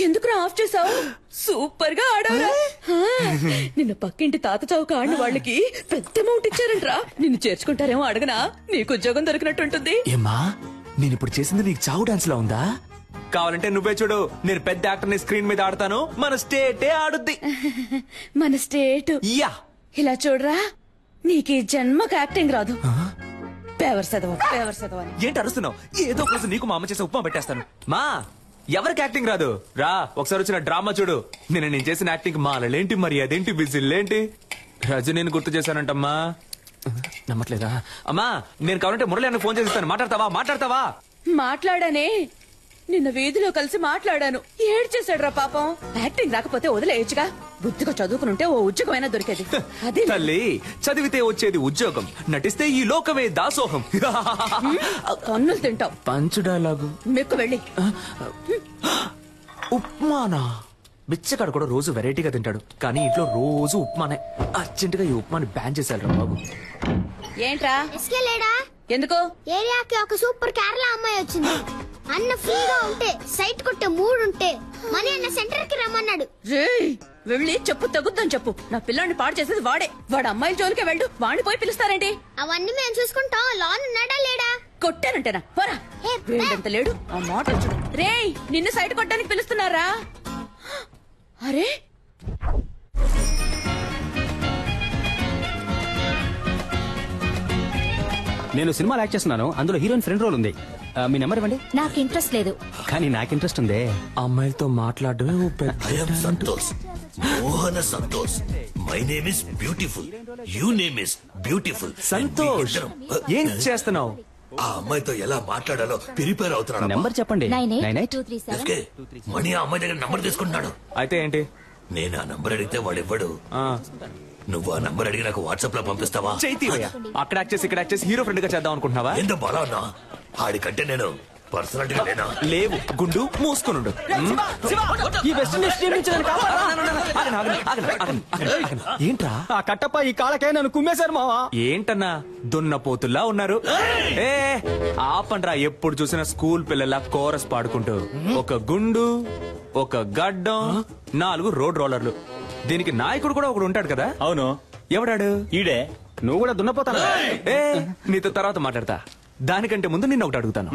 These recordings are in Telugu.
ఎందుకు ఆఫ్ చేసావు? సూపర్ గా ఆడావురా. నిన్న పక్కింటి తాత చౌక ఆడిన వాళ్ళకి పెద్ద అమౌంట్ ఇచ్చారంట్రా. నిన్ను చేర్చుకుంటారేమో అడగనా? నీకు ఉద్యోగం దొరికినట్టుంటుంది. ఏమా నేను ఇప్పుడు చేసింది నీకు చావు డాన్స్ లా ఉందా? కావాలంటే నువ్వే చూడు, నేను పెద్ద యాక్టర్ ని స్క్రీన్ మీద ఆడతాను, మన స్టేటే ఆడుద్ది. మన స్టేట్ యా ఇలా చూడరా, నీకు ఈ జన్మకు యాక్టింగ్ రాదు. ఏంటి అరుస్తున్నావు? ఏదో ఒక రోజు నీకు మా అమ్మ చేసే ఉప్మా పెట్టేస్తాను. మా ఎవరికి యాక్టింగ్ రాదు రా, ఒకసారి వచ్చిన డ్రామా చూడు. నేను చేసిన యాక్టింగ్ మాలలేంటి, మరి అదేంటి, విజిల్లేంటి, రజనీని గుర్తు చేశానంటమ్మా. నమ్మట్లేదా? అమ్మా నేను కావాలంటే మురళి అన్న ఫోన్ చేసిస్తాను, మాట్లాడతావా? మాట్లాడానే, నిన్న వీధిలో కలిసి మాట్లాడాను. ఏడ్చేశాడురా పాపం. యాక్టింగ్ రాకపోతే వదిలేయచ్చుగా, బుద్ధిగా చదువుకునుంటే ఓ ఉద్యోగమైనా దొరికేది. అది తల్లి, చదివితే వచ్చేది ఉద్యోగం, నటిస్తే ఈ లోకమే దాసోహం. కన్నులు తింటావు. పంచు డైలాగు మెక్కు వెళ్ళి. ఉప్మానా? బిచ్చగాడు కూడా రోజు వెరైటీగా తింటాడు, కానీ ఇంట్లో రోజు ఉప్మానే. అర్జెంట్ గా ఈ ఉప్మాని బ్యాన్ చేశారు బాబు. ఏంట్రా లేడా? ఎందుకు? ఏరియాకి ఒక సూపర్ కేరళ అమ్మాయి వచ్చింది. అన్న ఫ్రీగా ఉంటే, సైట్ కొట్టే మూడుంటే మనీ అన్న సెంటర్ కి రమ్మన్నాడు. వెళ్ళి చెప్పు, తగ్గుద్దని చెప్పు. నా పిల్లాన్ని పాడు చేసేది వాడే. వాడు అమ్మాయిల జోలికే వెళ్ళు, వాడిని పోయి పిలుస్తారేంటి? అవన్నీ మేము చూసుకుంటాం. లోన్ ఉన్నాడా లేడా? కొట్టానంటేనా? పోరా. వీడంత లేడు, ఆ మాట చూడు. రేయ్, నిన్ను సైట్ కొట్టడానికి పిలుస్తున్నారా? అరే నేను సినిమాలో యాక్ట్ చేస్తున్నాను, అందులో హీరోయిన్ ఫ్రెండ్ రోల్ ఉంది. మీ నెంబర్ ఇవ్వండి. నాకు ఇంట్రెస్ట్ లేదు. కానీ నాకు ఇంట్రెస్ట్ ఉంది. అమ్మాయిలతో మాట్లాడమే. సంతోష్, మోహన Santosh. My name is beautiful, you name is beautiful. Santosh, ఏం చేస్తున్నావు? ఆ అమ్మాయితో ఎలా మాట్లాడాలో ప్రిపేర్ అవుతున్నాడు. నెంబర్ చెప్పండి. మణి ఆ అమ్మాయి దగ్గర నంబర్ తీసుకుంటున్నాడు. అయితే ఏంటి? నేను ఆ నంబర్ అడిగితే వాడు ఇవ్వడు. నువ్వు ఆ నంబర్ అడిగి నాకు వాట్సాప్ లో పంపిస్తావా? అక్కడ యాక్ట్ చేసి ఇక్కడ యాక్ట్ చేసి హీరో ఫ్రెండ్ గా చేద్దాం అనుకుంటున్నావా? ఎంత బలా ఉన్నా ఆడికంటే నేను పర్సనాలిటీగా లేనా? లేవు, గుండు మూసుకునుండు. ఏంట్రా ఆ కట్టప్ప ఈ కాలకే నన్ను కుమ్మేశారు మావా. ఏంటన్నా దున్నపోతుల్లా ఉన్నారు? ఏ ఆపండ్రా, ఎప్పుడు చూసినా స్కూల్ పిల్లల కోరస్ పాడుకుంటూ. ఒక గుండు, ఒక గడ్డం, 4 రోడ్ రోలర్లు. దీనికి నాయకుడు కూడా ఒకడు ఉంటాడు కదా? అవును. ఎవడాడు? ఈడే. నువ్వు కూడా దున్నపోతాను. ఏ నీతో తర్వాత మాట్లాడతా. దానికంటే ముందు నిన్న ఒకటి అడుగుతాను.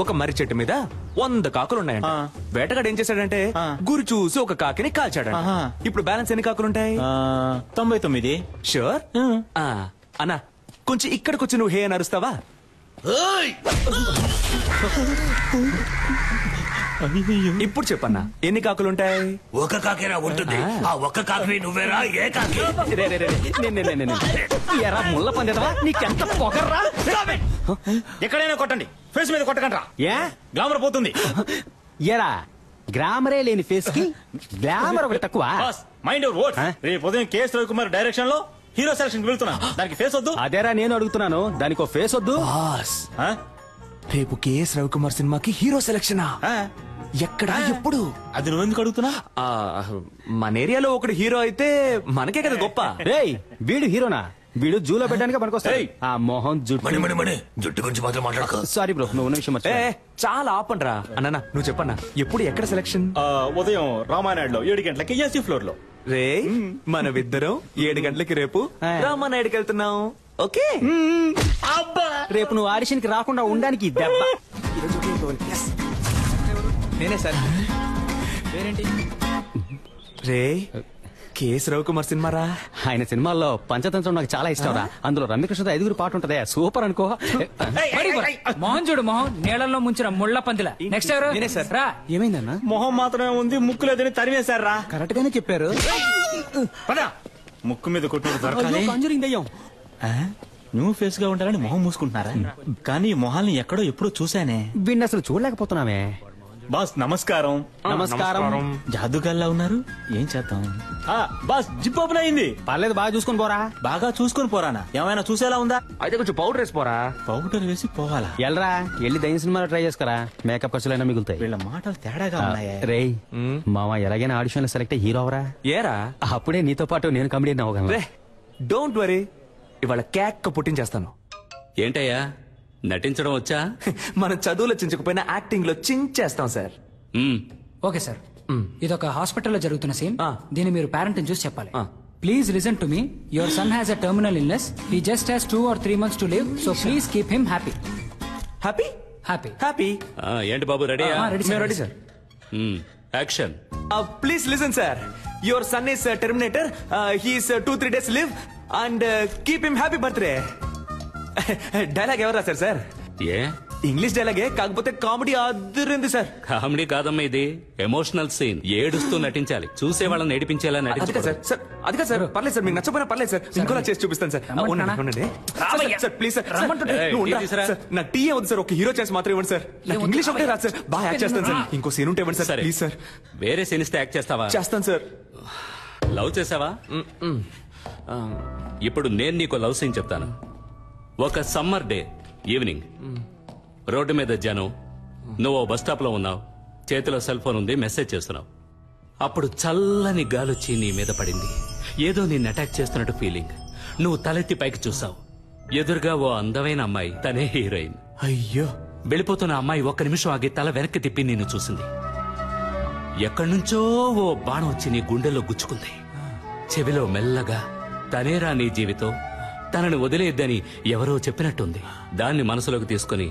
ఒక మర్రి చెట్టు మీద 100 కాకులున్నాయంట. వేటగాడు ఏం చేశాడంటే గురి చూసి ఒక కాకిని కాల్చాడంట. ఇప్పుడు బ్యాలెన్స్ ఎన్ని కాకులుంటాయి? 99. షూర్? అన్నా కొంచెం ఇక్కడికొచ్చి నువ్వు హే అని అరుస్తావా? ఇప్పుడు చెప్పన్నా, ఎన్ని కాకులుంటాయి? ఒక కాకేరా ఉంటుంది. ఆ ఒక్క కాకి నువ్వేరా? ఏ కాకి? ఎరా ముళ్ళ పందేదవా, నీకెంత పొగర్రా? ఎక్కడైనా కొట్టండి, ఫేస్ మీద కొట్టకండి. ఏ గ్లామర్ పోతుంది. ఎరా గ్లామరే లేని ఫేస్ కి గ్లామర్ ఒకటి తక్కువ. Mind your words. రేపు ఉదయం కేఎస్ రవికుమార్ డైరెక్షన్ లో హీరో సెలక్షన్ కి వెళ్తున్నా. దానికి ఫేస్ వద్దు. అదేరా నేను అడుగుతున్నాను, దానికి ఒక ఫేస్ వద్దు. రేపు కేఎస్ రవికుమార్ సినిమాకి హీరో సెలక్షనా? ఎక్కడ, ఎప్పుడు? అది నువ్వెందుకు అడుగుతున్నా? మన ఏరియాలో ఒకడు హీరో అయితే మనకే కదా గొప్ప. రేయ్ వీడు హీరోనా? వీడు జూలో పెట్టడానికి పనికొస్తాయి. ఆ మోహన్ జుట్టు గురించి మాత్రం మాట్లాడక. సారీ బ్రో, నువ్వు ఉన్న విషయం చాలా ఆపండ్రా. అన్న నువ్వు చెప్పన్నా, ఎప్పుడు ఎక్కడ సెలక్షన్? ఉదయం రామానాయుడులో 7 గంటలకి ఏసీ ఫ్లోర్ లో. రే మనమిద్దరం 7 గంటలకి రేపు రామానాయుడుకి వెళ్తున్నాం. ఓకే? రేపు నువ్వు ఆడిషన్ కి రాకుండా ఉండడానికి దెబ్బ. నేనే సార్. రే కేఎస్ రవికుమార్ సినిమారా? ఆయన సినిమాల్లో పంచతంత్రం నాకు చాలా ఇష్టం రా. అందులో రమ్యకృష్ణతో 5 పాట ఉంటదే, సూపర్ అనుకో. మోహన్ చూడు, మోహన్ నీళ్ళల్లో ముంచిన ముళ్ళ పందిల. నెక్స్ట్ ఎవరు? నేనే సార్. రా. ఏమైందన్నా? మొహం మాత్రమే ఉంది, ముక్కు లేదని తరివేశారా? కరెక్ట్ గానే చెప్పారు. ముక్కు మీద కొట్టు దయ్యం. న్యూ ఫేస్ గా ఉంటారని మొహం మూసుకుంటున్నారా? కానీ మొహాల్ని ఎక్కడో ఎప్పుడో చూసానే. వీడిని అసలు చూడలేకపోతున్నామే. బాస్ నమస్కారం. నమస్కారం. జాదుగాల్లా ఉన్నారు, ఏం చేద్దాం? బాస్ జిప్ ఓపెన్ అయింది. పర్లేదు, బాగా చూసుకొని పోరా. బాగా చూసుకొని పోరానా? ఏమైనా చూసేలా ఉందా? అయితే కొంచెం పౌడర్ వేసిపోరా. పౌడర్ వేసి పోవాలా? ఎల్రా, వెళ్ళి దయ్యం సినిమాలో ట్రై చేసుకురా, మేకప్ ఖర్చులైనా మిగులుతాయి. వీళ్ళ మాటలు తేడాగా ఉన్నాయా? రేయ్ మామ, ఎలాగైనా ఆడిషన్ లో సెలెక్ట్ హీరో అవరా. ఏరా అప్పుడే నీతో పాటు నేను కమెడియన్ అవగలను. రే డోంట్ వరీ, ఇవాళ కేక్ పుట్టించేస్తాను. ఏంటయ్యా నటించడం వచ్చా? మనం చదువులో చించకపోయినా యాక్టింగ్ లో చించేస్తాం సార్. ఓకే సార్, ఇదొక హాస్పిటల్లో జరుగుతున్న సీన్. దీన్ని మీరు పేరెంట్ చూసి చెప్పాలి. ఆ. Please listen to me. Your son has a terminal illness. He just has 2 or 3 months to live. So please keep him happy. Happy happy. Happy. ఏంటి బాబు రెడీయా? మేము ready sir. Action. Please listen sir. Your son is Terminator. He's 2-3 days live and keep him happy birthday. Dialogue ఎవరు రాశారు సార్? ఏ ఇంగ్లీష్ డైలాగే, కాకపోతే కామెడీ అదిరింది సార్. కామెడీ కాదమ్మా, ఇది ఎమోషనల్ సీన్. ఏడుస్తూ నటించాలి, చూసే వాళ్ళని ఏడిపించేలా అది కాదు నటించాలి. సార్. సార్ అది కాదు సార్. పర్లేదు సార్, మీకు నచ్చపోయినా పర్లేదు సార్. ఇంకోలా చేసి చూపిస్తాను సార్. ఉండండి. Sir please sir. నువ్వు ఉండు. సార్, నా టీ వద్దు సార్, ఒక హీరో చేసి మాత్రం ఇవ్వండి సార్. నాకు ఇంగ్లీష్ ఒకటే రాదు సార్, బాగా యాక్ట్ చేస్తాను సార్. ఇంకో సీన్ ఉంటే ఇవ్వండి సార్ సరే. Please sir. వేరే సీన్ ఇస్తే యాక్ట్ చేస్తావా? చేస్తాను సార్. లవ్ చేసావా? ఇప్పుడు నేను నీకు లవ్ సీన్ చెప్తాను. ఒక సమ్మర్ డే ఈవినింగ్, రోడ్డు మీద జనం, నువ్వు బస్ స్టాప్ లో ఉన్నావు, చేతిలో సెల్ ఫోన్ ఉంది, మెసేజ్ చేస్తున్నావు. అప్పుడు చల్లని గాలొచ్చి నీ మీద పడింది. ఏదో నిన్ను అటాక్ చేస్తున్నట్టు ఫీలింగ్. నువ్వు తలెత్తి పైకి చూసావు. ఎదురుగా ఓ అందమైన అమ్మాయి, తనే హీరోయిన్. అయ్యో. వెళ్ళిపోతున్న అమ్మాయి ఒక్క నిమిషం ఆగి తల వెనక్కి తిప్పి నిన్ను చూసింది. ఎక్కడి నుంచో ఓ బాణం వచ్చి నీ గుండెల్లో గుచ్చుకుంది. చెవిలో మెల్లగా, తనేరా నీ జీవితం, తనని వదిలేద్దని ఎవరో చెప్పినట్టుంది. దాన్ని మనసులోకి తీసుకుని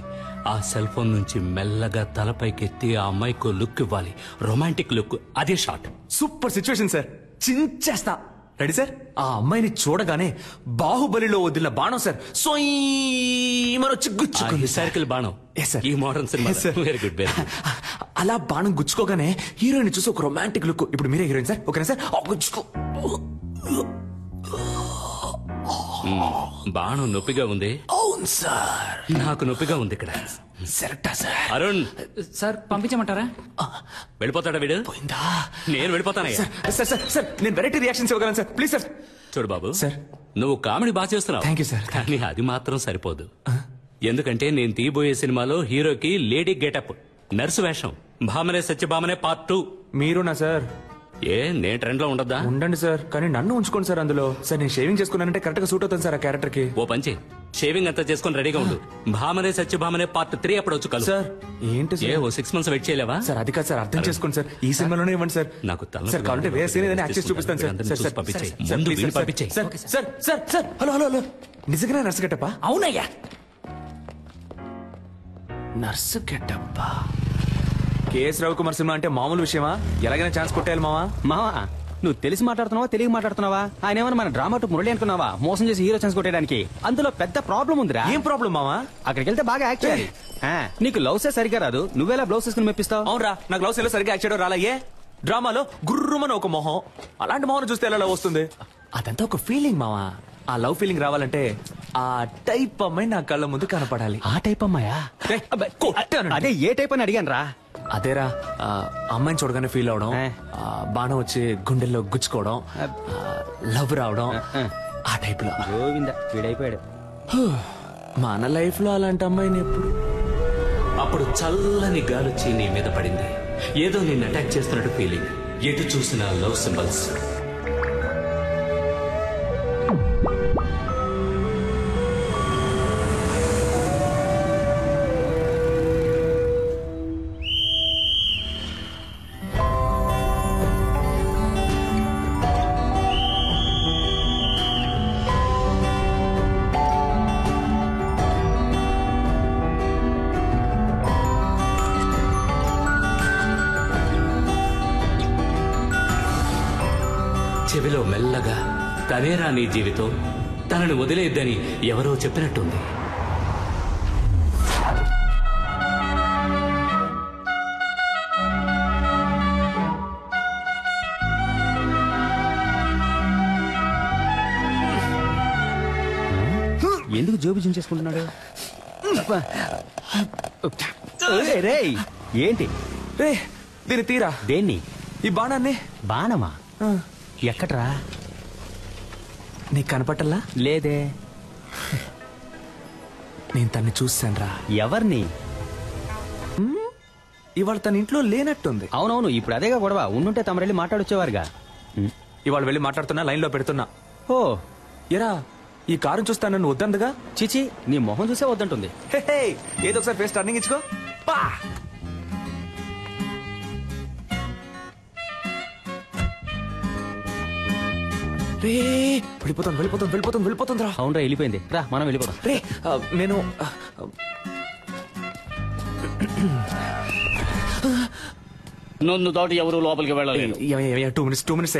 ఆ సెల్ ఫోన్ నుంచి మెల్లగా తలపైకెత్తి ఆ అమ్మాయికి లుక్ ఇవ్వాలి, రొమాంటిక్ లుక్. అదే షాట్. సూపర్ సిచ్యువేషన్ సార్, చించేస్తా. Ready sir? ఆ అమ్మాయిని చూడగానే బాహుబలిలో వదిలిన బాణం సార్, వచ్చి గుచ్చుకుంది. హిస్టారికల్ బాణం. Yes, sir. ఈ మోడర్న్ సినిమా. Yes, sir. Very good, very good. అలా బాణం గుచ్చుకోగానే హీరోయిన్ చూసి ఒక రొమాంటిక్ లుక్. ఇప్పుడు మీరే హీరోయిన్ సార్, ఓకేనా సార్? గుచ్చుకో. బాణం నొప్పిగా ఉంది. అవును సార్, నాకు నొప్పిగా ఉంది ఇక్కడ. సెలెక్టా సార్? అరుణ్, సార్ పంపించమంటారా? వెళ్ళిపోతాడా వీడు? పోయిందా? నేను వెళ్ళిపోతానయ్యా. సార్ సార్ సార్, నేను వెరైటీ రియాక్షన్స్ ఇవ్వగలను సార్, ప్లీజ్ సార్. చూడు బాబు, సార్. నువ్వు కామెడీ బాగా చేస్తున్నావు. Thank you, sir. కానీ అది మాత్రం సరిపోదు. ఎందుకంటే నేను తీయబోయే సినిమాలో హీరోకి లేడీ గెటప్, నర్సు వేషం, భామనే సత్యభామనే పార్ట్ 2. మీరునా సార్? ఏ నేను ట్రెండ్ లో ఉండద్దా? ఉండండి సార్, కానీ నన్ను ఉంచుకోండి సార్ అందులో. సార్ నేను షేవింగ్ చేసుకున్నానంటే కరెక్ట్ గా సూట్ అవుతుంది సార్ ఆ క్యారెక్టర్ కి. ఓ పంచే, షేవింగ్ అంతా చేసుకుని రెడీగా ఉండు. భామనే సత్యభామనే పార్ట్ 3 అప్పుడు వచ్చి కలు. సార్ ఏంటి ఏ సార్? ఓ 6 months వెయిట్ చేయలేవా? సార్ అది కాదు సార్, అర్థం చేసుకోండి సార్. ఈ సినిమాలోనే ఇవ్వండి సార్. నాకు తల సార్ కావాలంటే వేరే సీన్ ఏదైనా యాక్ట్ చేసి చూపిస్తాను సార్. అందరిని సార్ చూసి సార్ పంపించేయ్. సార్, ముందు ప్లీజ్ వీడిని సార్, పంపించేయ్. Sir sir sir sir, hello hello hello, నిజంగానే నర్సు గెటప్పా? అవునయ్యా. నర్సు గెటప్పా? కేఎస్ రవికుమార్ సినిమా అంటే మామూలు విషయమా? ఎలాగైనా ఛాన్స్ కొట్టేయాలి మావా. మావా, నువ్వు తెలిసి మాట్లాడుతున్నావా, తెలియ మాట్లాడుతున్నావా? ఆయన ఏమన్నా మన డ్రామా టు మురళి అనుకున్నావా? మోసం చేసి హీరో ఛాన్స్ కొట్టేయడానికి. అందులో పెద్ద ప్రాబ్లం ఉందిరా. ఏం ప్రాబ్లం మావా? అక్కడికి వెళ్తే బాగా యాక్ట్ చేయాలి. నీకు లవ్సే సరిగా రాదు, నువ్వేలా బ్లౌజ్ వేసుకుని మెప్పిస్తావు? అవునరా, నాకు లవ్ సీన్ లో సరిగ్గా యాక్ట్ చేయడం రాలయ్యే. డ్రామాలో గుర్రుమని ఒక మొహం, అలాంటి మొహం చూస్తే ఎలా లవ్ వస్తుంది? అదంతా ఒక ఫీలింగ్ మావా. ఆ లవ్ ఫీలింగ్ రావాలంటే ఆ టైప్ అమ్మాయి నా కళ్ళ ముందు కనపడాలి. ఆ టైప్ అమ్మాయా? అదే ఏ టైప్ అని అడిగాను రా. అదేరా, అమ్మాయిని చూడగానే ఫీల్ అవడం, బాణం వచ్చి గుండెల్లో గుచ్చుకోవడం, లవ్ రావడం, ఆ టైప్ లో. గోవింద వీడైపోయాడు. మన లైఫ్ లో అలాంటి అమ్మాయిని ఎప్పుడు. అప్పుడు చల్లని గాలొచ్చి నీ మీద పడింది. ఏదో నిన్ను అటాక్ చేస్తున్నట్టు ఫీలింగ్. ఎటు చూసిన లవ్ సింబల్స్. చెవిలో మెల్లగా, తనేరా నీ జీవితం, తనని వదిలేద్దని ఎవరో చెప్పినట్టుంది. ఎందుకు జోబు చేసుకుంటున్నాడు? రేయ్ ఏంటి రే దీన్ని తీరా. దేన్ని? ఈ బాణాన్ని. బాణమా? ఎక్కడ్రా? నీకు కనపట్టల్లా? లేదే. నేను తన్ని చూశాను రా. ఎవరిని? ఇవాళ తన ఇంట్లో లేనట్టుంది. అవునవును, ఇప్పుడు అదేగా గొడవ. ఉండుంటే తమరెళ్ళి మాట్లాడొచ్చేవారుగా. ఇవాళ వెళ్ళి మాట్లాడుతున్నా, లైన్ లో పెడుతున్నా. ఓ ఎరా ఈ కారు చూస్తా నన్ను వద్దందుగా? చిచి, నీ మొహం చూసే వద్దంటుంది. ఏదో ఒకసారి ఫేస్ టర్నింగ్ ఇచ్చుకో. పా రే వెళ్ళిపోతుంది రా. అవునరా, వెళ్ళిపోయింది. రా మనం వెళ్ళిపోదాం. రే నేను నన్ను దాటి ఎవరు లోపలికి వెళ్ళలేదు. 2 minutes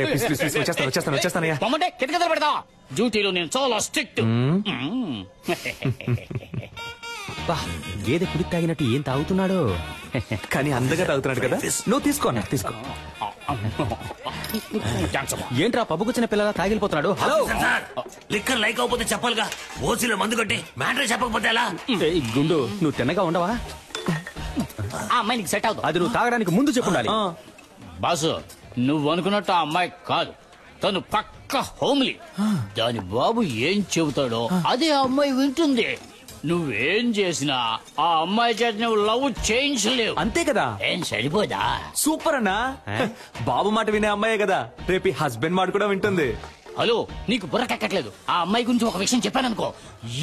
వచ్చేస్తానయ్యా. పొమ్మంటే కిటకిటలు పెడతా. డ్యూటీలో నేను చాలా స్ట్రిక్ట్. గేదె కుడి తాగినట్టు ఏం తాగుతున్నాడు? కానీ అందగా తాగుతున్నాడు కదా. నువ్వు తీసుకో. ఏంట్రా పబ్బుకొచ్చిన పిల్లల తాగిలిపోతున్నాడు? హలో లిక్కర్ లైక్ అవకపోతే చెప్పాలిగా. ఓసీలో మందు కొట్టి మ్యాటర్ చెప్పకపోతే ఎలా? గుండు, నువ్వు తిన్నగా ఉండవా? ఆ అమ్మాయి నీకు సెట్ అవుతుంది. అది నువ్వు తాగడానికి ముందు చెప్పుండాలి. బాసు, నువ్వు అనుకున్నట్టు ఆ అమ్మాయి కాదు. తను పక్క హోమ్లీ. దాని బాబు ఏం చెబుతాడో అదే ఆ అమ్మాయి వింటుంది. నువ్వేం చేసినా ఆ అమ్మాయి చేత నువ్వు లవ్ చేయించలేవు. అంతే కదా? ఏం సరిపోదా? సూపర్ అన్నా. బాబు మాట వినే అమ్మాయే కదా, రేపు హస్బెండ్ మాట కూడా వింటుంది. హలో, నీకు బుర్రకెక్కట్లేదు. ఆ అమ్మాయి గురించి ఒక విషయం చెప్పాననుకో,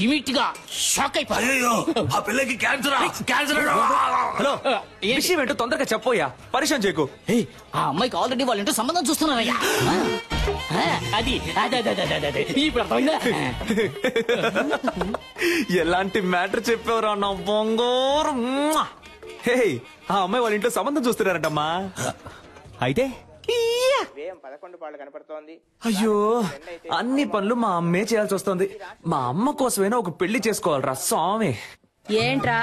ఇమిట్ గా షాక్ అయిపోయా. ఆ పిల్లకి క్యాన్సర్. హలో, విషయం ఏంటో తొందరగా చెప్పోయా, పరిచయం చేయకు. ఆ అమ్మాయికి ఆల్రెడీ వాళ్ళ ఇంటో సంబంధం చూస్తున్నారయ్యా. అది ఇప్పుడు అర్థమైందా? ఎలాంటి మ్యాటర్ చెప్పేవరా నా బొంగోరు. హే, ఆ అమ్మాయి వాళ్ళ ఇంట్లో సంబంధం చూస్తున్నారంటమ్మా. అయితే అయ్యో, అన్ని పనులు మా అమ్మే చేయాల్సి వస్తుంది. మా అమ్మ కోసమైనా ఒక పెళ్లి చేసుకోవాలరా స్వామి. ఏంట్రా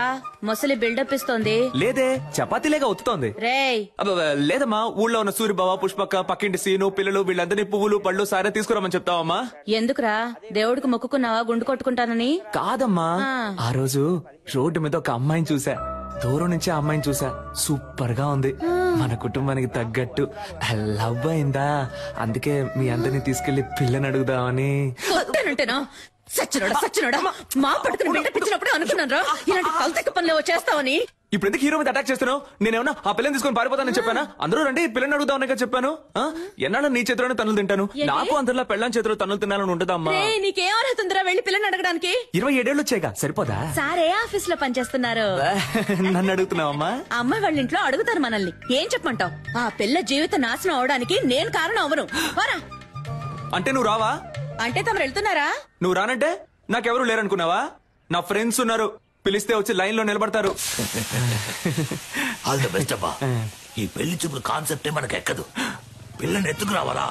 ముసలి బిల్డప్ ఇస్తోంది? లేదే, చపాతీలేగా ఒత్తుతోంది. రేయ్ లేదమ్మా, ఊళ్ళో ఉన్న సూరిబావ, పుష్పక్క, పక్కింటి సీను, పిల్లలు వీళ్ళందరినీ పువ్వులు పళ్ళు సారే తీసుకురామని చెప్తావమ్మా. ఎందుకురా? దేవుడికి మొక్కుకున్నావా గుండు కొట్టుకుంటానని? కాదమ్మా, ఆ రోజు రోడ్డు మీద ఒక అమ్మాయిని చూసా. దూరం నుంచి ఆ అమ్మాయిని చూసా. సూపర్ గా ఉంది. మన కుటుంబానికి తగ్గట్టు లవ్ అయిందా. అందుకే మీ అందరినీ తీసుకెళ్లి పిల్లని అడుగుదామని. సచ్చినోడా మా పట్టుకుని బిల్డప్ ఇచ్చినప్పుడు అనుకున్నాను రా ఇలాంటి కల్తెక్క పనులు చేస్తావని. ఇప్పుడు ఎందుకు హీరో మీద అటాక్ చేస్తున్నావు? నేనేమన్నా ఆ పిల్లని తీసుకొని పారిపోతానని చెప్పానా? అందరూ రండి పిల్లని అడుగుదామని చెప్పాను. ఎన్నాళ్ళ నీ చేతిలోనే తన్నులు తింటాను. నాకు అందరిలో పెళ్ళాం చేతిలో తన్నులు తినాలని ఉంటుందమ్మా. నీకేం అర్హత ఉందిరా వెళ్ళి పిల్లని అడగడానికి? 27 ఏళ్ళు వచ్చాయిగా, సరిపోదా? సారే ఆఫీస్ లో పనిచేస్తున్నారు. నన్ను అడుగుతున్నావమ్మా? అమ్మాయి వాళ్ళ ఇంట్లో అడుగుతారు మనల్ని. ఏం చెప్పమంటావు? ఆ పిల్ల జీవిత నాశనం అవడానికి నేను కారణం అవను. అంటే నువ్వు రావా? అంటే తమరు వెళ్తున్నారా? నువ్వు రానంటే నాకెవరు లేరనుకున్నావా? నా ఫ్రెండ్స్ ఉన్నారు, పిలిస్తే వచ్చి లైన్ లో నిలబడతారు. ఆల్ ద బెస్ట్ అబ్బా. ఈ పెళ్లి చూపుల కాన్సెప్టే మనకు ఎక్కదు. పిల్లని ఎత్తుకు రావాలా?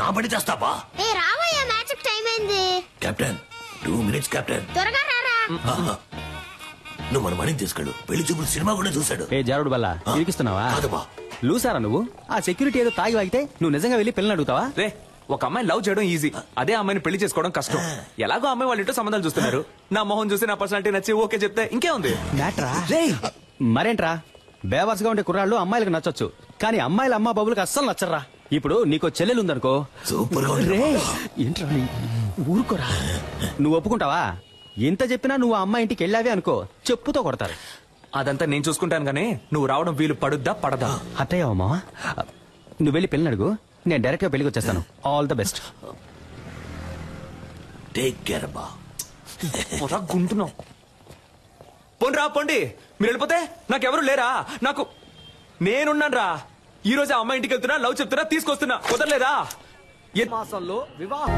నా పని చేస్తావా? రావయ్యా, మ్యాచ్ టైం అయింది. Captain 2 minutes captain. త్వరగా రారా. నువ్వు మన మణిని తీసుకెళ్ళు. పెళ్లి చూపులు సినిమా కూడా చూశాడు. ఏ జారుడు బల్లా ఇరికిస్తున్నావా? కాదబ్బా. లూసారా నువ్వు? ఆ సెక్యూరిటీ ఏదో తాగి వాగితే నువ్వు నిజంగా వెళ్ళి పిల్లని అడుగుతావా? రే, ఒక అమ్మాయిని లవ్ చేయడం ఈజీ, అదే అమ్మాయిని పెళ్లి చేసుకోవడం కష్టం. ఎలాగో అమ్మాయి వాళ్ళ ఇంట్లో సంబంధాలు చూస్తున్నారు. నా మొహం చూసి నా పర్సనాలిటీ నచ్చి ఓకే చెప్తే ఇంకే ఉంది. మరేంట్రా, బేవర్స్ గా ఉండే కుర్రాళ్ళు అమ్మాయిలకు నచ్చొచ్చు, కానీ అమ్మాయిల అమ్మా బాబులకు అస్సలు నచ్చరా. ఇప్పుడు నీకో చెల్లెలు ఉందనుకో. సూపర్ గా ఏంట్రా ఊరుకోరా. నువ్వు ఒప్పుకుంటావా? ఇంత చెప్పినా నువ్వు అమ్మాయి ఇంటికి వెళ్ళావే అనుకో, చెప్పుతో కొడతారు. అదంతా నేను చూసుకుంటాను గానీ నువ్వు రావడం వీలు పడుద్దా పడదా? అత్తయ్యమ్మా, నువ్వు వెళ్ళి పెళ్ళి అడుగు, నేను డైరెక్ట్ గా పెళ్లికి వచ్చేస్తాను. All the best. Take care అబ్బా. గుంటున్నావు. పోండి రా, పోండి. మీరు వెళ్ళిపోతే నాకెవరు లేరా? నాకు నేనున్నాను రా. ఈ రోజు అమ్మాయి ఇంటికి వెళ్తున్నా, లవ్ చెప్తున్నా, తీసుకొస్తున్నా. కుదరలేదా? మాసంలో వివాహం